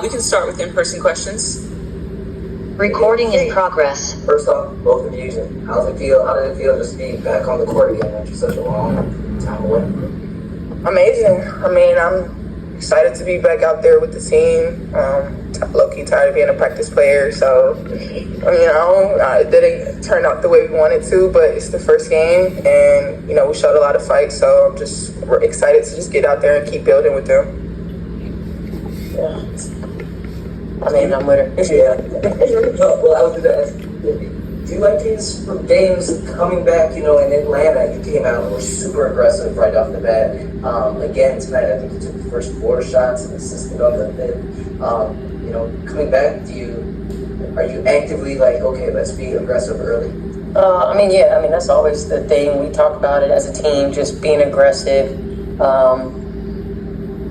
We can start with in-person questions. Recording in progress. First off, both of you, how did it feel just being back on the court again after such a long time away? Amazing. I mean, I'm excited to be back out there with the team. Low-key tired of being a practice player, so it didn't turn out the way we wanted to, but it's the first game, and we showed a lot of fight, so I'm just excited to just get out there and keep building with them. Yeah. I mean, I'm with her. Yeah. Well, I was going to ask, do you like these games coming back, in Atlanta? You came out and were super aggressive right off the bat. Again, tonight, I think you took the first 4 shots and assisted on the fifth. Coming back, are you actively like, okay, let's be aggressive early? That's always the thing. We talk about it as a team, just being aggressive.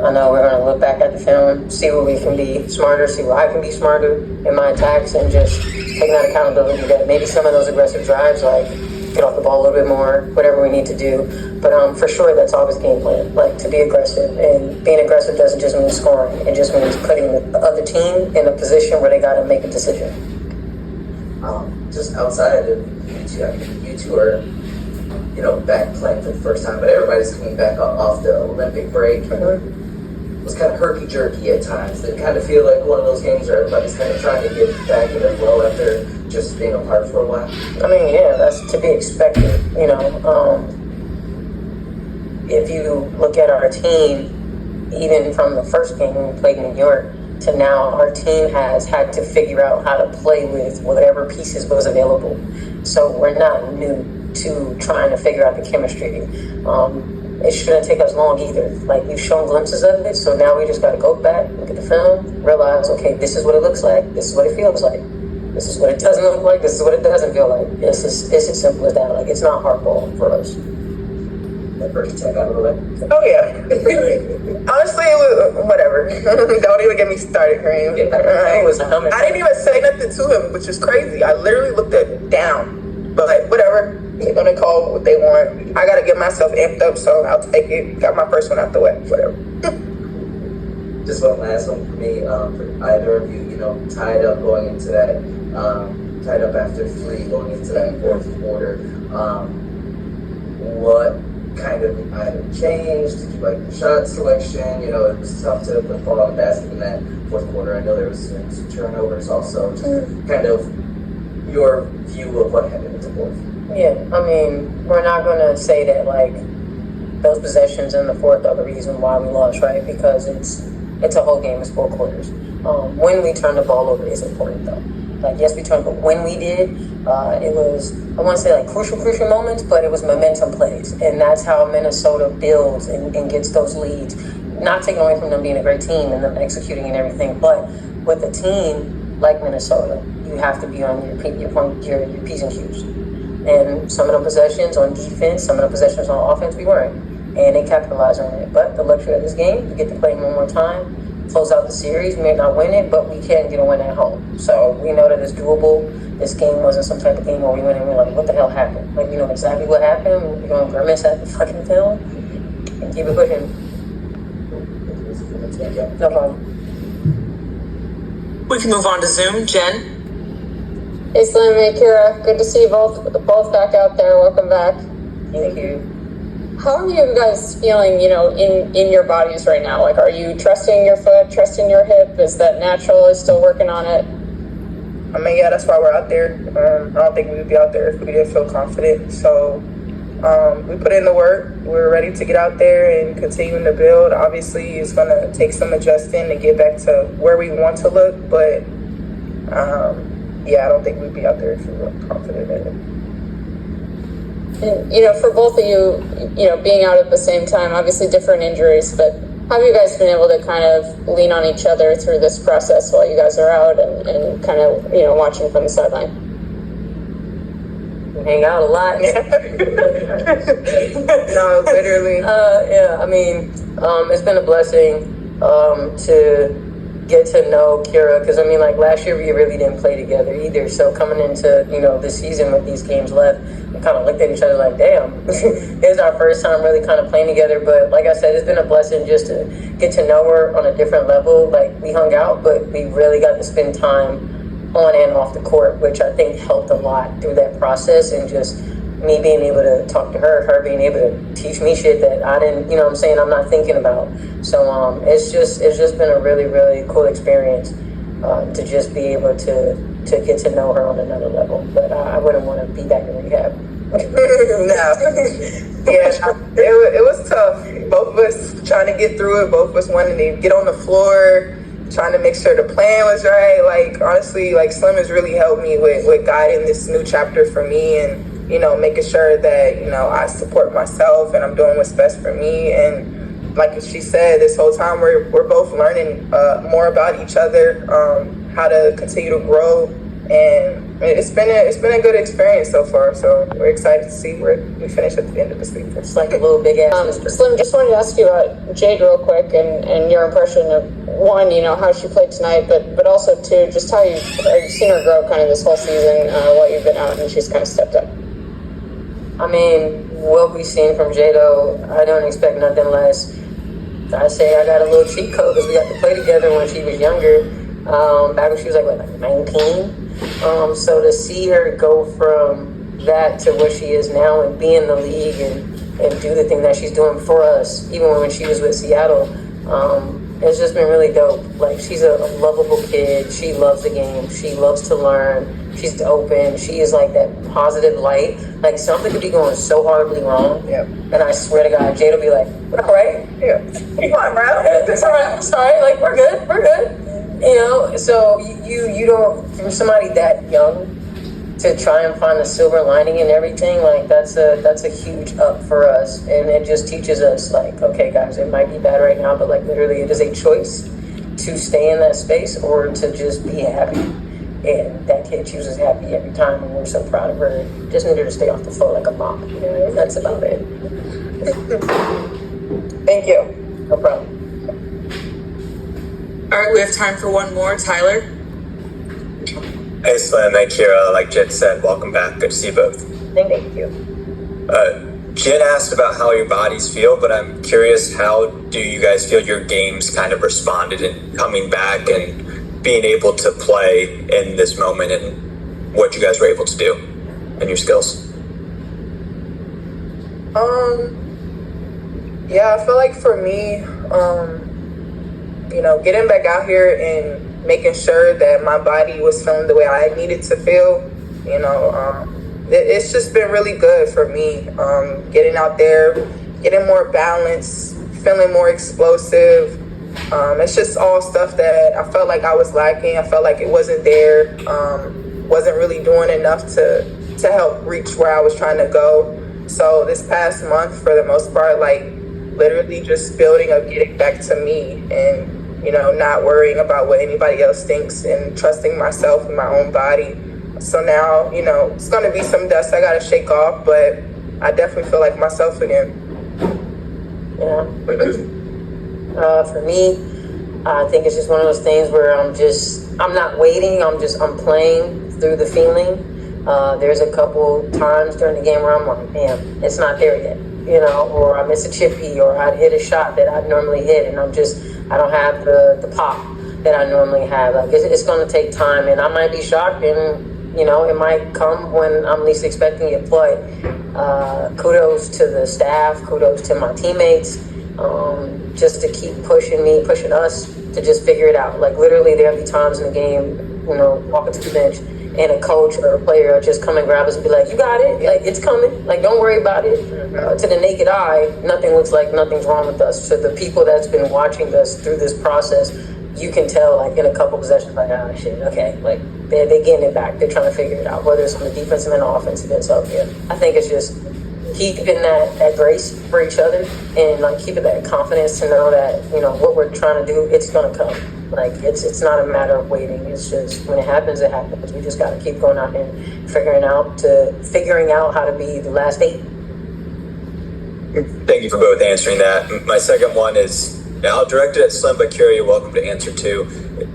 I know we're going to look back at the film, see where we can be smarter, see where I can be smarter in my attacks, and just taking that accountability that maybe some of those aggressive drives, like get off the ball a little bit more, whatever we need to do. But for sure, that's always game plan, like to be aggressive. And being aggressive doesn't just mean scoring. It just means putting the other team in a position where they got to make a decision. Just outside of you two are, back playing for the first time, but everybody's coming back off the Olympic break. Mm-hmm. It was kind of herky-jerky at times. It kind of feel like one of those games where everybody's kind of trying to get back in their flow after just being apart for a while. That's to be expected. If you look at our team, even from the first game when we played in New York to now, our team has had to figure out how to play with whatever pieces was available. So we're not new to trying to figure out the chemistry. It shouldn't take us long either. Like, we've shown glimpses of it, so now we just got to go back, look at the film, realize, okay, this is what it looks like, this is what it feels like, this is what it doesn't look like, this is what it doesn't feel like. It's as simple as that. Like, it's not hardball for us. That first attack out of the way? Oh, yeah. Honestly, it was whatever. Don't even get me started, Kareem. I didn't even say nothing to him, which is crazy. I literally looked down. But whatever. They're going to call what they want. I got to get myself amped up, so I'll take it. Got my first one out the way. Whatever. Just one last one for me. For either of you, tied up going into that, tied up after 3 going into that fourth quarter. What kind of either changed? Did you like the shot selection? It was tough to put the ball on the basket in that fourth quarter. I know there was some turnovers also. Just kind of your view of what happened in the fourth. Yeah, we're not going to say that, like, those possessions in the fourth are the reason why we lost, right? Because it's a whole game, it's 4 quarters. When we turn the ball over is important, though. Like, yes, we turned, but when we did, it was, I want to say, like, crucial moments, but it was momentum plays. And that's how Minnesota builds and gets those leads. Not taking away from them being a great team and them executing and everything, but with a team like Minnesota, you have to be on your P's and Q's. And some of the possessions on defense, some of the possessions on offense, we weren't. And they capitalized on it. But the luxury of this game, we get to play one more time, close out the series. We may not win it, but we can get a win at home. So we know that it's doable. This game wasn't some type of game where we went and we were like, what the hell happened? Like, we know exactly what happened. We're going to grimace at the fucking film and keep it pushing. No problem. We can move on to Zoom. Jen? Hey, Slim, hey, Kira. Good to see you both back out there. Welcome back. Thank you. How are you guys feeling, in your bodies right now? Like, are you trusting your foot, trusting your hip? Is that natural? Is still working on it? Yeah, that's why we're out there. I don't think we would be out there if we didn't feel confident. So we put in the work. We're ready to get out there and continuing to build. Obviously, it's going to take some adjusting to get back to where we want to look. But, I don't think we'd be out there if we were confident in it. And, for both of you, being out at the same time, obviously different injuries, but how have you guys been able to kind of lean on each other through this process while you guys are out and kind of, watching from the sideline? We hang out a lot. No, literally. It's been a blessing to get to know Kira, because I mean, like last year we really didn't play together either. So coming into this season with these games left, we kind of looked at each other like, damn, it's our first time really kind of playing together. But like I said, it's been a blessing just to get to know her on a different level. Like we hung out, but we really got to spend time on and off the court, which I think helped a lot through that process, and just me being able to talk to her being able to teach me shit that I didn't, I'm not thinking about. So it's just been a really, really cool experience to just be able to get to know her on another level. But I wouldn't want to be back in rehab. No. Yeah, it was tough. Both of us trying to get through it. Both of us wanting to get on the floor, trying to make sure the plan was right. Like, honestly, like Slim has really helped me with guiding this new chapter for me, and making sure that, I support myself and I'm doing what's best for me. And like she said, this whole time we're both learning more about each other, how to continue to grow. And it's been a good experience so far. So we're excited to see where we finish at the end of this week. It's like a little big ass. Slim, just wanted to ask you about Jade real quick, and your impression of one, how she played tonight, but also two, just how you've seen her grow kind of this whole season while you've been out and she's kind of stepped up. I mean, what we've seen from Jado, I don't expect nothing less. I say I got a little cheat code because we got to play together when she was younger, back when she was like 19. So to see her go from that to what she is now and be in the league and do the thing that she's doing for us, even when she was with Seattle, it's just been really dope. Like, she's a lovable kid. She loves the game. She loves to learn. She's open. She is like that positive light. Like, something could be going so horribly wrong. Yep. And I swear to God, Jade will be like, we're all right. Yeah. Come on, bro. It's all right. I'm sorry. Like, we're good. We're good. So you don't, from somebody that young, to try and find the silver lining in everything, like that's a huge up for us. And it just teaches us, like, okay guys, it might be bad right now, but like literally it is a choice to stay in that space or to just be happy. And that kid chooses happy every time, and we're so proud of her. Just need her to stay off the floor like a mop. And that's about it. Thank you. No problem. All right, we have time for one more. Tyler? Hey Slim, hey Kira, like Jen said, welcome back. Good to see you both. Thank you. Jen asked about how your bodies feel, but I'm curious, how do you guys feel your games kind of responded in coming back and being able to play in this moment, and what you guys were able to do and your skills? Yeah, I feel like for me, getting back out here and making sure that my body was feeling the way I needed to feel, it's just been really good for me. Getting out there, getting more balance, feeling more explosive. It's just all stuff that I felt like I was lacking. I felt like it wasn't there. Wasn't really doing enough to help reach where I was trying to go. So this past month, for the most part, like literally just building up, getting back to me, and not worrying about what anybody else thinks, and trusting myself and my own body. So now, it's going to be some dust I got to shake off, but I definitely feel like myself again. Yeah. For me, I think it's just one of those things where I'm not waiting. I'm playing through the feeling. There's a couple times during the game where I'm like, damn, it's not there yet, or I miss a chippy, or I'd hit a shot that I'd normally hit, and I don't have the pop that I normally have. Like, it's going to take time, and I might be shocked, and it might come when I'm least expecting it. But kudos to the staff, kudos to my teammates, just to keep pushing us to just figure it out. Like, literally, there'll be times in the game, walking to the bench, and a coach or a player will just come and grab us and be like, you got it, like, it's coming, like, don't worry about it. To the naked eye, nothing looks like nothing's wrong with us. To the people that's been watching us through this process, you can tell, like, in a couple possessions, like, ah, shit, okay, like, they're getting it back, they're trying to figure it out, whether it's on the defensive and the offensive end. So, yeah, I think it's just keeping that grace for each other, and like keeping that confidence to know that what we're trying to do, it's gonna come. Like, it's not a matter of waiting. It's just when it happens, it happens. We just gotta keep going out and figuring out how to be the last 8. Thank you for both answering that. My second one is, Now, I'll direct it at Slim, but Kira, you're welcome to answer too.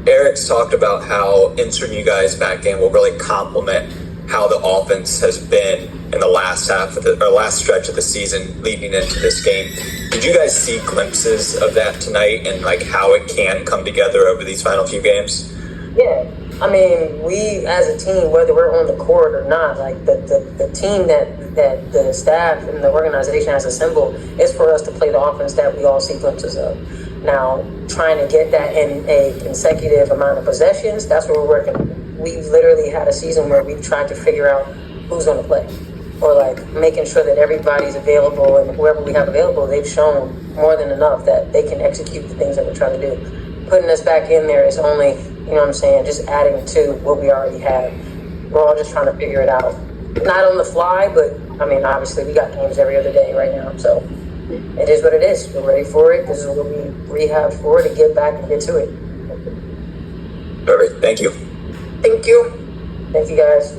Eric's talked about how inserting you guys back in will really complement how the offense has been in the last last stretch of the season leading into this game. Did you guys see glimpses of that tonight and like how it can come together over these final few games? Yeah, I mean, we as a team, whether we're on the court or not, like the team that the staff and the organization has assembled is for us to play the offense that we all see glimpses of. Now, trying to get that in a consecutive amount of possessions, that's what we're working on. We literally had a season where we tried to figure out who's going to play, or like making sure that everybody's available, and whoever we have available, they've shown more than enough that they can execute the things that we're trying to do. Putting us back in there is only, you know what I'm saying, just adding to what we already have. We're all just trying to figure it out. Not on the fly, but I mean, obviously we got games every other day right now, so it is what it is. We're ready for it. This is what we rehabbed for, to get back and get to it. Perfect. Thank you. Thank you. Thank you guys.